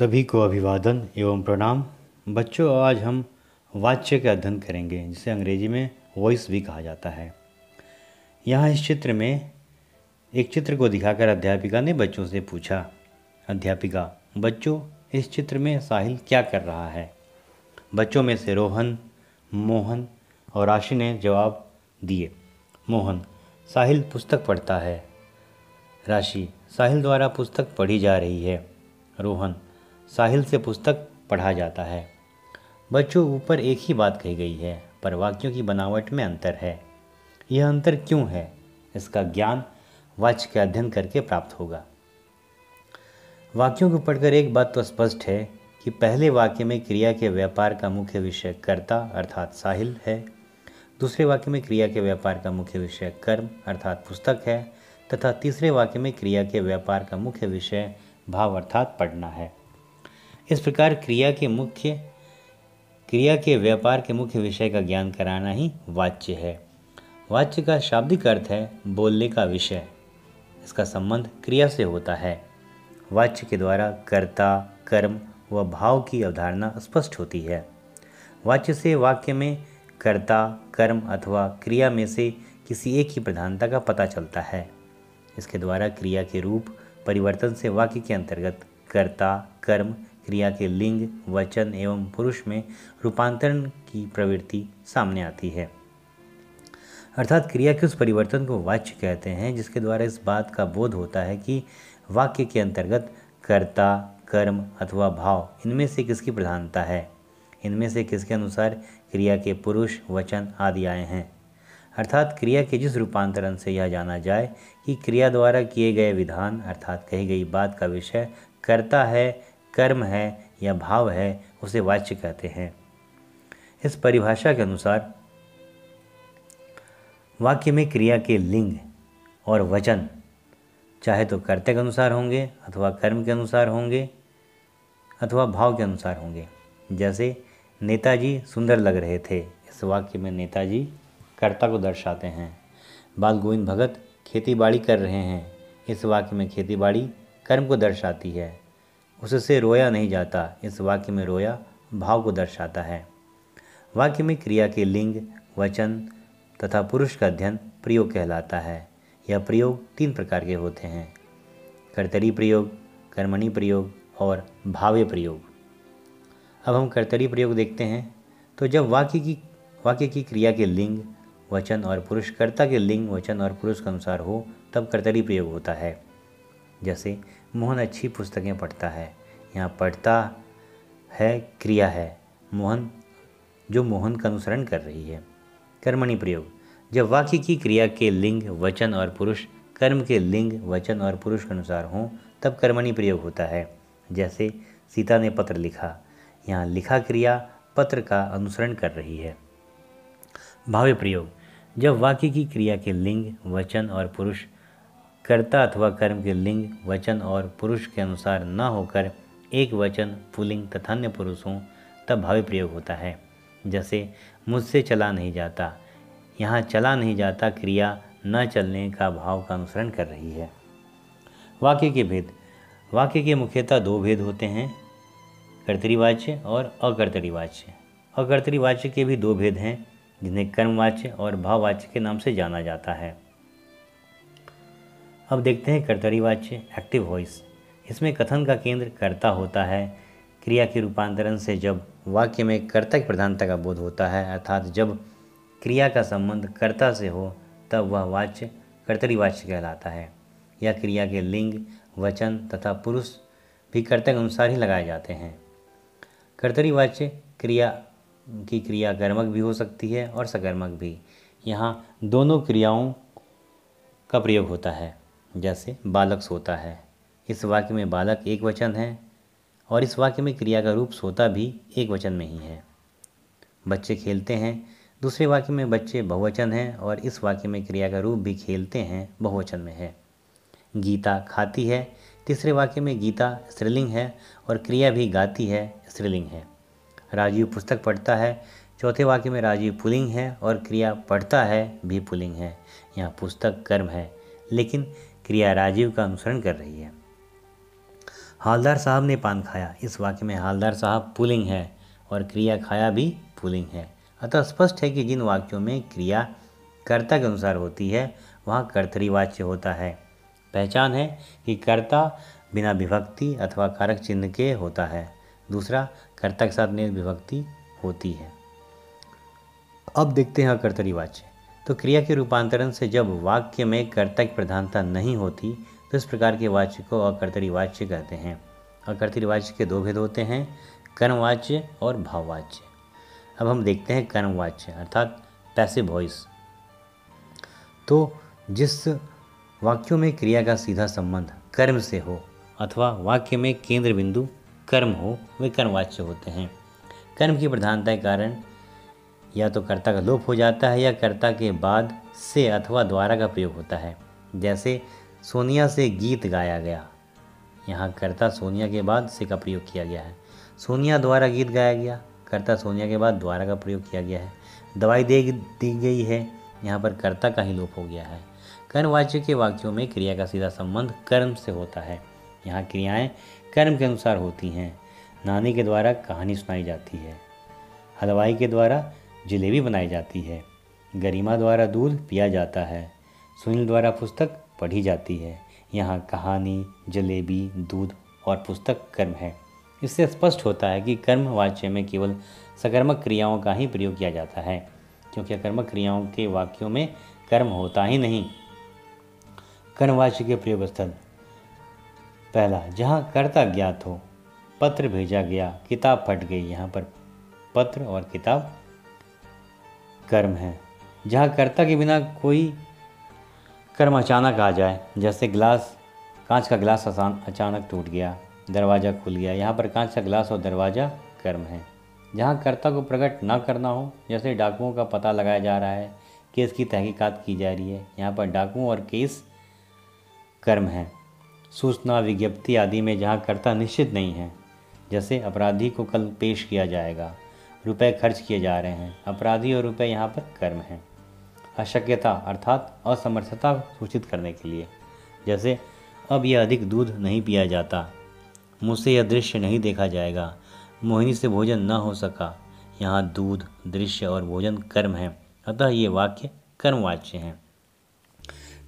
सभी को अभिवादन एवं प्रणाम। बच्चों, आज हम वाच्य का अध्ययन करेंगे, जिसे अंग्रेजी में वॉइस भी कहा जाता है। यहाँ इस चित्र में एक चित्र को दिखाकर अध्यापिका ने बच्चों से पूछा, अध्यापिका, बच्चों, इस चित्र में साहिल क्या कर रहा है? बच्चों में से रोहन, मोहन और राशि ने जवाब दिए। मोहन: साहिल पुस्तक पढ़ता है। राशि: साहिल द्वारा पुस्तक पढ़ी जा रही है। रोहन: साहिल से पुस्तक पढ़ा जाता है। बच्चों, ऊपर एक ही बात कही गई है, पर वाक्यों की बनावट में अंतर है। यह अंतर क्यों है? इसका ज्ञान वाच्य के अध्ययन करके प्राप्त होगा। वाक्यों को पढ़कर एक बात तो स्पष्ट है कि पहले वाक्य में क्रिया के व्यापार का मुख्य विषय कर्ता अर्थात साहिल है। दूसरे वाक्य में क्रिया के व्यापार का मुख्य विषय कर्म अर्थात पुस्तक है, तथा तीसरे वाक्य में क्रिया के व्यापार का मुख्य विषय भाव अर्थात पढ़ना है। इस प्रकार क्रिया के व्यापार के मुख्य विषय का ज्ञान कराना ही वाच्य है। वाच्य का शाब्दिक अर्थ है बोलने का विषय। इसका संबंध क्रिया से होता है। वाच्य के द्वारा कर्ता, कर्म व भाव की अवधारणा स्पष्ट होती है। वाच्य से वाक्य में कर्ता, कर्म अथवा क्रिया में से किसी एक की प्रधानता का पता चलता है। इसके द्वारा क्रिया के रूप परिवर्तन से वाक्य के अंतर्गत कर्ता, कर्म, क्रिया के लिंग, वचन एवं पुरुष में रूपांतरण की प्रवृत्ति सामने आती है। अर्थात क्रिया के उस परिवर्तन को वाच्य कहते हैं, जिसके द्वारा इस बात का बोध होता है कि वाक्य के अंतर्गत कर्ता, कर्म अथवा भाव इनमें से किसकी प्रधानता है, इनमें से किसके अनुसार क्रिया के पुरुष, वचन आदि आए हैं। अर्थात क्रिया के जिस रूपांतरण से यह जाना जाए कि क्रिया द्वारा किए गए विधान अर्थात कही गई बात का विषय कर्ता है, कर्म है या भाव है, उसे वाच्य कहते हैं। इस परिभाषा के अनुसार वाक्य में क्रिया के लिंग और वचन चाहे तो कर्ता के अनुसार होंगे अथवा कर्म के अनुसार होंगे अथवा भाव के अनुसार होंगे। जैसे नेताजी सुंदर लग रहे थे, इस वाक्य में नेताजी कर्ता को दर्शाते हैं। बाल गोविंद भगत खेती बाड़ी कर रहे हैं, इस वाक्य में खेती बाड़ी कर्म को दर्शाती है। उससे रोया नहीं जाता, इस वाक्य में रोया भाव को दर्शाता है। वाक्य में क्रिया के लिंग, वचन तथा पुरुष का अध्ययन प्रयोग कहलाता है। यह प्रयोग 3 प्रकार के होते हैं: कर्तरी प्रयोग, कर्मणि प्रयोग और भाव्य प्रयोग। अब हम कर्तरी प्रयोग देखते हैं। तो जब वाक्य की क्रिया के लिंग, वचन और पुरुष कर्ता के लिंग, वचन और पुरुष के अनुसार हो, तब कर्तरी प्रयोग होता है। जैसे मोहन अच्छी पुस्तकें पढ़ता है, यहाँ पढ़ता है क्रिया है, मोहन का अनुसरण कर रही है। कर्मणि प्रयोग: जब वाक्य की क्रिया के लिंग, वचन और पुरुष कर्म के लिंग, वचन और पुरुष के अनुसार हों, तब कर्मणि प्रयोग होता है। जैसे सीता ने पत्र लिखा, यहाँ लिखा क्रिया पत्र का अनुसरण कर रही है। भाव्य प्रयोग: जब वाक्य की क्रिया के लिंग, वचन और पुरुष कर्ता अथवा कर्म के लिंग, वचन और पुरुष के अनुसार न होकर एक वचन, पुल्लिंग तथा अन्य पुरुष हों, तब भावी प्रयोग होता है। जैसे मुझसे चला नहीं जाता, यहाँ चला नहीं जाता क्रिया न चलने का भाव का अनुसरण कर रही है। वाक्य के भेद: वाक्य के मुख्यतः 2 भेद होते हैं, कर्तरीवाच्य और अकर्तरीवाच्य। अकर्तरीवाच्य के भी 2 भेद हैं, जिन्हें कर्मवाच्य और भाववाच्य के नाम से जाना जाता है। अब देखते हैं कर्तरीवाच्य, एक्टिव वॉइस। इसमें कथन का केंद्र कर्ता होता है। क्रिया के रूपांतरण से जब वाक्य में कर्ता की प्रधानता का बोध होता है, अर्थात जब क्रिया का संबंध कर्ता से हो, तब वह वाच्य कर्तरीवाच्य कहलाता है। या क्रिया के लिंग, वचन तथा पुरुष भी कर्ता के अनुसार ही लगाए जाते हैं। कर्तरीवाच्य क्रिया कर्मक भी हो सकती है और सकर्मक भी। यहाँ दोनों क्रियाओं का प्रयोग होता है। जैसे बालक सोता है, इस वाक्य में बालक एक वचन है और इस वाक्य में क्रिया का रूप सोता भी एक वचन में ही है। बच्चे खेलते हैं, दूसरे वाक्य में बच्चे बहुवचन है और इस वाक्य में क्रिया का रूप भी खेलते हैं बहुवचन में है। गीता खाती है, तीसरे वाक्य में गीता स्त्रीलिंग है और क्रिया भी गाती है स्त्रीलिंग है। राजीव पुस्तक पढ़ता है, चौथे वाक्य में राजीव पुल्लिंग है और क्रिया पढ़ता है भी पुल्लिंग है। यहाँ पुस्तक कर्म है, लेकिन क्रिया राजीव का अनुसरण कर रही है। हालदार साहब ने पान खाया। इस वाक्य में हालदार साहब पुल्लिंग है और क्रिया खाया भी पुल्लिंग है। अतः स्पष्ट है कि जिन वाक्यों में क्रिया कर्ता के अनुसार होती है वहाँ कर्तरीवाच्य होता है। पहचान है कि कर्ता बिना विभक्ति अथवा कारक चिन्ह के होता है। दूसरा, कर्ता के साथ नियत विभक्ति होती है। अब देखते हैं अकर्तरीवाच्य। तो क्रिया के रूपांतरण से जब वाक्य में कर्ता की प्रधानता नहीं होती तो इस प्रकार के वाच्य को अकर्तरीवाच्य कहते हैं। अकर्तरीवाच्य के दो भेद होते हैं, कर्मवाच्य और भाववाच्य। अब हम देखते हैं कर्मवाच्य अर्थात पैसिव वॉइस। तो जिस वाक्यों में क्रिया का सीधा संबंध कर्म से हो अथवा वाक्य में केंद्र बिंदु कर्म हो वे कर्मवाच्य होते हैं। कर्म की प्रधानता के कारण या तो कर्ता का लोप हो जाता है या कर्ता के बाद से अथवा द्वारा का प्रयोग होता है। जैसे सोनिया से गीत गाया गया, यहाँ कर्ता सोनिया के बाद से का प्रयोग किया गया है। सोनिया द्वारा गीत गाया गया, कर्ता सोनिया के बाद द्वारा का प्रयोग किया गया है। दवाई दी गई है, यहाँ पर कर्ता का ही लोप हो गया है। कर्मवाच्य के वाक्यों में क्रिया का सीधा संबंध कर्म से होता है। यहाँ क्रियाएं कर्म के अनुसार होती हैं। नानी के द्वारा कहानी सुनाई जाती है, हलवाई के द्वारा जलेबी बनाई जाती है, गरिमा द्वारा दूध पिया जाता है, सुनील द्वारा पुस्तक पढ़ी जाती है। यहाँ कहानी, जलेबी, दूध और पुस्तक कर्म है। इससे स्पष्ट होता है कि कर्मवाच्य में केवल सकर्मक क्रियाओं का ही प्रयोग किया जाता है, क्योंकि अकर्मक क्रियाओं के वाक्यों में कर्म होता ही नहीं। कर्मवाच्य के प्रयोग स्थल: पहला, जहाँ कर्ता ज्ञात हो, पत्र भेजा गया, किताब फट गई। यहाँ पर पत्र और किताब कर्म है। जहाँ कर्ता के बिना कोई कर्म अचानक आ जाए, जैसे कांच का गिलास अचानक टूट गया, दरवाज़ा खुल गया। यहाँ पर कांच का गिलास और दरवाज़ा कर्म है। जहाँ कर्ता को प्रकट ना करना हो, जैसे डाकुओं का पता लगाया जा रहा है, केस की तहकीकात की जा रही है, यहाँ पर डाकुओं और केस कर्म है। सूचना, विज्ञप्ति आदि में जहाँ कर्ता निश्चित नहीं है, जैसे अपराधी को कल पेश किया जाएगा, रुपए खर्च किए जा रहे हैं, अपराधी और रुपए यहाँ पर कर्म है। अशक्यता अर्थात असमर्थता सूचित करने के लिए, जैसे अब यह अधिक दूध नहीं पिया जाता, मुझसे यह दृश्य नहीं देखा जाएगा, मोहिनी से भोजन न हो सका। यहाँ दूध, दृश्य और भोजन कर्म है, अतः ये वाक्य कर्मवाच्य हैं।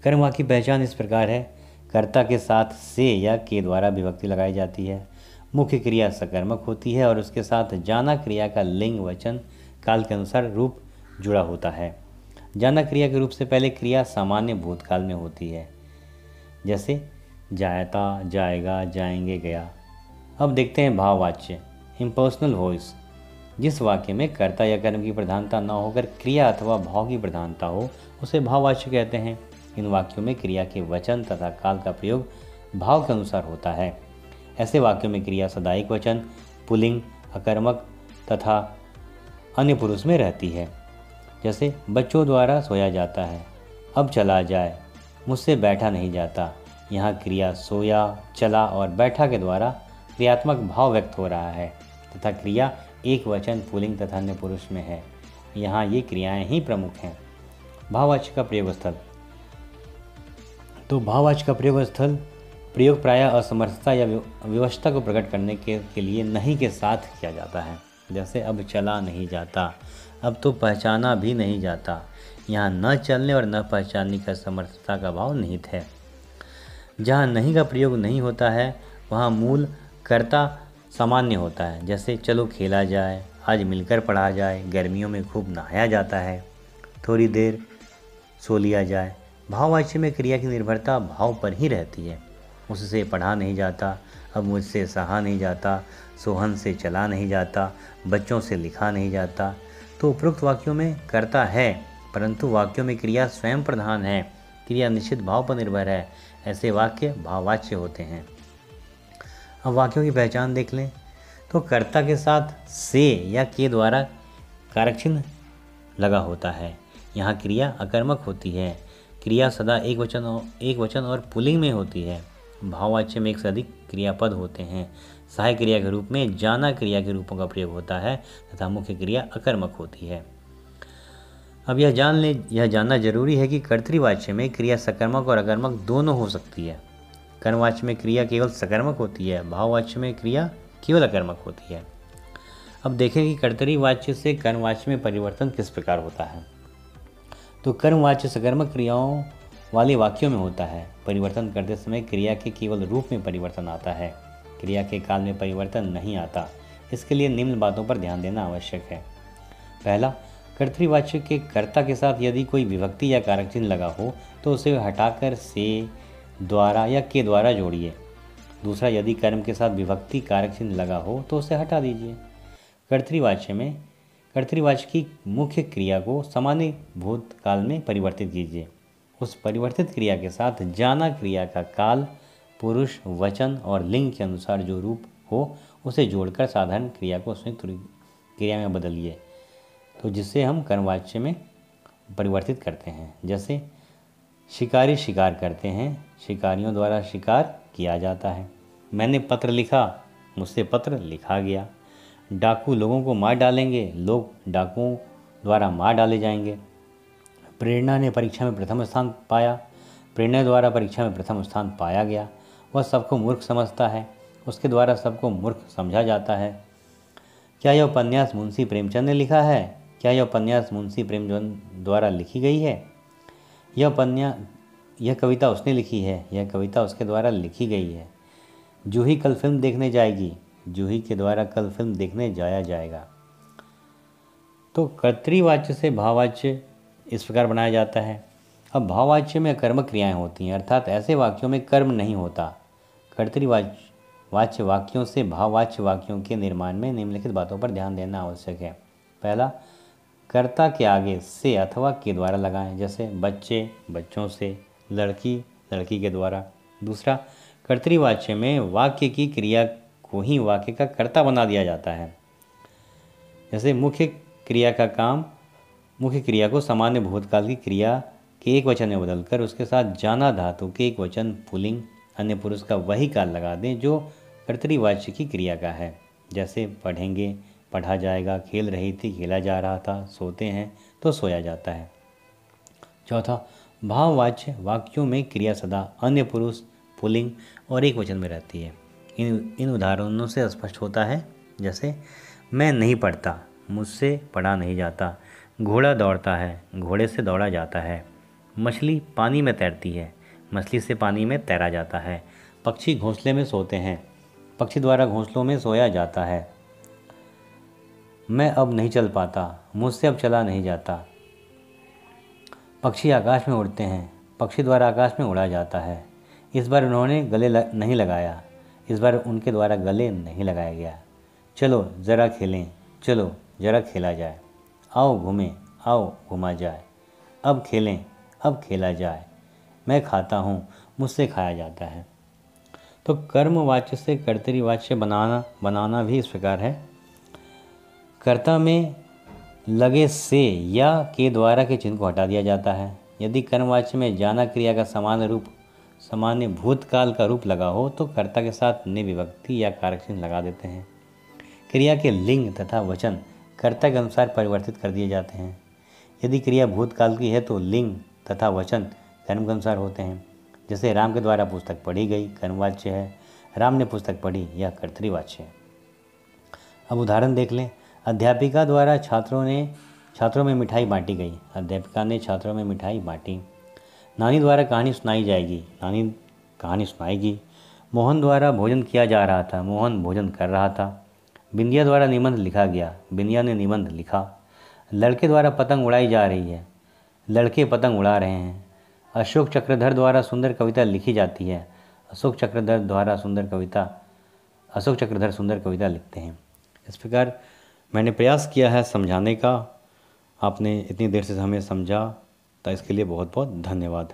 कर्मवाक्य की पहचान इस प्रकार है: कर्ता के साथ से या के द्वारा विभक्ति लगाई जाती है, मुख्य क्रिया सकर्मक होती है और उसके साथ जाना क्रिया का लिंग वचन काल के अनुसार रूप जुड़ा होता है। जाना क्रिया के रूप से पहले क्रिया सामान्य भूतकाल में होती है, जैसे जायता, जाएगा, जाएंगे, गया। अब देखते हैं भाववाच्य इम्पर्सनल वॉइस। जिस वाक्य में कर्ता या कर्म की प्रधानता न होकर क्रिया अथवा भाव की प्रधानता हो उसे भाववाच्य कहते हैं। इन वाक्यों में क्रिया के वचन तथा काल का प्रयोग भाव के अनुसार होता है। ऐसे वाक्यों में क्रिया सदा एक वचन, पुल्लिंग, अकर्मक तथा अन्य पुरुष में रहती है। जैसे बच्चों द्वारा सोया जाता है, अब चला जाए, मुझसे बैठा नहीं जाता। यहाँ क्रिया सोया, चला और बैठा के द्वारा क्रियात्मक भाव व्यक्त हो रहा है तथा क्रिया एक वचन, पुल्लिंग तथा अन्य पुरुष में है। यहाँ ये क्रियाएं ही प्रमुख हैं। भाववाच्य का प्रयोग स्थल: तो भाववाच्य का प्रयोग प्रायः असमर्थता या विवशता को प्रकट करने के लिए नहीं के साथ किया जाता है। जैसे अब चला नहीं जाता, अब तो पहचाना भी नहीं जाता। यहाँ न चलने और न पहचानने का समर्थता का भाव निहित है। जहाँ नहीं का प्रयोग नहीं होता है वहाँ मूल कर्ता सामान्य होता है, जैसे चलो खेला जाए, आज मिलकर पढ़ा जाए, गर्मियों में खूब नहाया जाता है, थोड़ी देर सो लिया जाए। भाववाच्य में क्रिया की निर्भरता भाव पर ही रहती है। उससे पढ़ा नहीं जाता, अब मुझसे सहा नहीं जाता, सोहन से चला नहीं जाता, बच्चों से लिखा नहीं जाता। तो उपरोक्त वाक्यों में कर्ता है परंतु वाक्यों में क्रिया स्वयं प्रधान है, क्रिया निश्चित भाव पर निर्भर है। ऐसे वाक्य भाववाच्य होते हैं। अब वाक्यों की पहचान देख लें। तो कर्ता के साथ से या के द्वारा कारक चिन्ह लगा होता है। यहाँ क्रिया अकर्मक होती है। क्रिया सदा एक वचन और पुल्लिंग में होती है। भाववाच्य में एक से अधिक क्रियापद होते हैं। सहायक क्रिया के रूप में जाना क्रिया के रूपों का प्रयोग होता है तथा मुख्य क्रिया अकर्मक होती है। अब यह जानना जरूरी है कि कर्तृवाच्य में क्रिया सकर्मक और अकर्मक दोनों हो सकती है। कर्मवाच्य में क्रिया केवल सकर्मक होती है, भाववाच्य में क्रिया केवल अकर्मक होती है। अब देखें कि कर्तरी वाच्य से कर्मवाच्य में परिवर्तन किस प्रकार होता है। तो कर्मवाच्य सकर्मक क्रियाओं वाले वाक्यों में होता है। परिवर्तन करते समय क्रिया के केवल रूप में परिवर्तन आता है, क्रिया के काल में परिवर्तन नहीं आता। इसके लिए निम्न बातों पर ध्यान देना आवश्यक है। पहला, कर्तृवाच्य के कर्ता के साथ यदि कोई विभक्ति या कारक चिन्ह लगा हो तो उसे हटाकर से, द्वारा या के द्वारा जोड़िए। दूसरा, यदि कर्म के साथ विभक्ति कारक चिन्ह लगा हो तो उसे हटा दीजिए। कर्तृवाच्य में कर्तृवाच्य की मुख्य क्रिया को सामान्य भूतकाल में परिवर्तित कीजिए। उस परिवर्तित क्रिया के साथ जाना क्रिया का काल, पुरुष, वचन और लिंग के अनुसार जो रूप हो उसे जोड़कर साधारण क्रिया को संयुक्त क्रिया में बदलिए, तो जिससे हम कर्मवाच्य में परिवर्तित करते हैं। जैसे शिकारी शिकार करते हैं, शिकारियों द्वारा शिकार किया जाता है। मैंने पत्र लिखा, मुझसे पत्र लिखा गया। डाकू लोगों को मार डालेंगे, लोग डाकुओं द्वारा मार डाले जाएंगे। प्रेरणा ने परीक्षा में प्रथम स्थान पाया, प्रेरणा द्वारा परीक्षा में प्रथम स्थान पाया गया। वह सबको मूर्ख समझता है, उसके द्वारा सबको मूर्ख समझा जाता है। क्या यह उपन्यास मुंशी प्रेमचंद ने लिखा है? क्या यह उपन्यास मुंशी प्रेमचंद द्वारा लिखी गई है? यह कविता उसने लिखी है, यह कविता उसके द्वारा लिखी गई है। जूही कल फिल्म देखने जाएगी, जूही के द्वारा कल फिल्म देखने जाया जाएगा। तो कर्तृवाच्य से भाववाच्य इस प्रकार बनाया जाता है। अब भाववाच्य में कर्मक क्रियाएं होती हैं, अर्थात ऐसे वाक्यों में कर्म नहीं होता। कर्तृवाच्य वाक्यों से भाववाच्य वाक्यों के निर्माण में निम्नलिखित बातों पर ध्यान देना आवश्यक है। पहला, कर्ता के आगे से अथवा के द्वारा लगाएं, जैसे बच्चे, बच्चों से, लड़की, लड़की के द्वारा। दूसरा, कर्तृवाच्य में वाक्य की क्रिया को ही वाक्य का कर्ता बना दिया जाता है। जैसे मुख्य क्रिया को सामान्य भूतकाल की क्रिया के एक वचन में बदलकर उसके साथ जाना धातु के एक वचन पुल्लिंग अन्य पुरुष का वही काल लगा दें जो कर्तृवाच्य की क्रिया का है। जैसे पढ़ेंगे, पढ़ा जाएगा, खेल रही थी, खेला जा रहा था, सोते हैं तो सोया जाता है। चौथा, भाववाच्य वाक्यों में क्रिया सदा अन्य पुरुष, पुल्लिंग और एक वचन में रहती है। इन उदाहरणों से स्पष्ट होता है, जैसे मैं नहीं पढ़ता, मुझसे पढ़ा नहीं जाता। घोड़ा दौड़ता है, घोड़े से दौड़ा जाता है। मछली पानी में तैरती है, मछली से पानी में तैरा जाता है। पक्षी घोंसले में सोते हैं, पक्षी द्वारा घोंसलों में सोया जाता है। मैं अब नहीं चल पाता, मुझसे अब चला नहीं जाता। पक्षी आकाश में उड़ते हैं, पक्षी द्वारा आकाश में उड़ा जाता है। इस बार उन्होंने गले नहीं लगाया, इस बार उनके द्वारा गले नहीं लगाया गया। चलो ज़रा खेलें, चलो ज़रा खेला जाए। आओ घूमें, आओ घूमा जाए। अब खेलें, अब खेला जाए। मैं खाता हूँ, मुझसे खाया जाता है। तो कर्मवाच्य से कर्तृवाच्य बनाना भी इस प्रकार है। कर्ता में लगे से या के द्वारा के चिन्ह को हटा दिया जाता है। यदि कर्मवाच्य में जाना क्रिया का सामान्य भूतकाल का रूप लगा हो तो कर्ता के साथ ने विभक्ति या कारक चिन्ह लगा देते हैं। क्रिया के लिंग तथा वचन कर्ता के अनुसार परिवर्तित कर दिए जाते हैं। यदि क्रिया भूतकाल की है तो लिंग तथा वचन कर्म के अनुसार होते हैं। जैसे राम के द्वारा पुस्तक पढ़ी गई कर्मवाच्य है, राम ने पुस्तक पढ़ी यह कर्तृवाच्य है। अब उदाहरण देख लें। अध्यापिका द्वारा छात्रों में मिठाई बांटी गई, अध्यापिका ने छात्रों में मिठाई बांटी। नानी द्वारा कहानी सुनाई जाएगी, नानी कहानी सुनाएगी। मोहन द्वारा भोजन किया जा रहा था, मोहन भोजन कर रहा था। बिंदिया द्वारा निबंध लिखा गया, बिंदिया ने निबंध लिखा। लड़के द्वारा पतंग उड़ाई जा रही है, लड़के पतंग उड़ा रहे हैं। अशोक चक्रधर द्वारा सुंदर कविता लिखी जाती है, अशोक चक्रधर सुंदर कविता लिखते हैं। इस प्रकार मैंने प्रयास किया है समझाने का। आपने इतनी देर से हमें समझा, तो इसके लिए बहुत बहुत धन्यवाद।